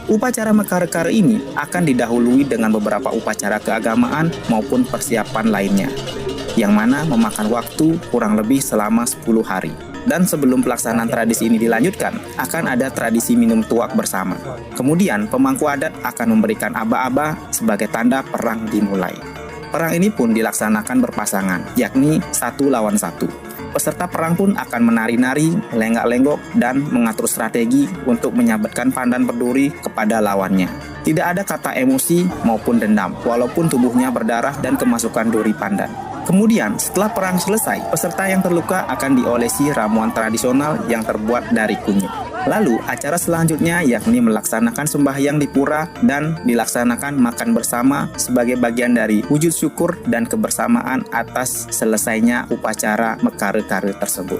Upacara Mekare-Kare ini akan didahului dengan beberapa upacara keagamaan maupun persiapan lainnya, yang mana memakan waktu kurang lebih selama 10 hari. Dan sebelum pelaksanaan tradisi ini dilanjutkan, akan ada tradisi minum tuak bersama. Kemudian, pemangku adat akan memberikan aba-aba sebagai tanda perang dimulai. Perang ini pun dilaksanakan berpasangan, yakni 1 lawan 1. Peserta perang pun akan menari-nari, lenggak-lenggok, dan mengatur strategi untuk menyabetkan pandan berduri kepada lawannya. Tidak ada kata emosi maupun dendam, walaupun tubuhnya berdarah dan kemasukan duri pandan. Kemudian, setelah perang selesai, peserta yang terluka akan diolesi ramuan tradisional yang terbuat dari kunyit. Lalu, acara selanjutnya yakni melaksanakan sembahyang di pura dan dilaksanakan makan bersama sebagai bagian dari wujud syukur dan kebersamaan atas selesainya upacara Mekare-Kare tersebut.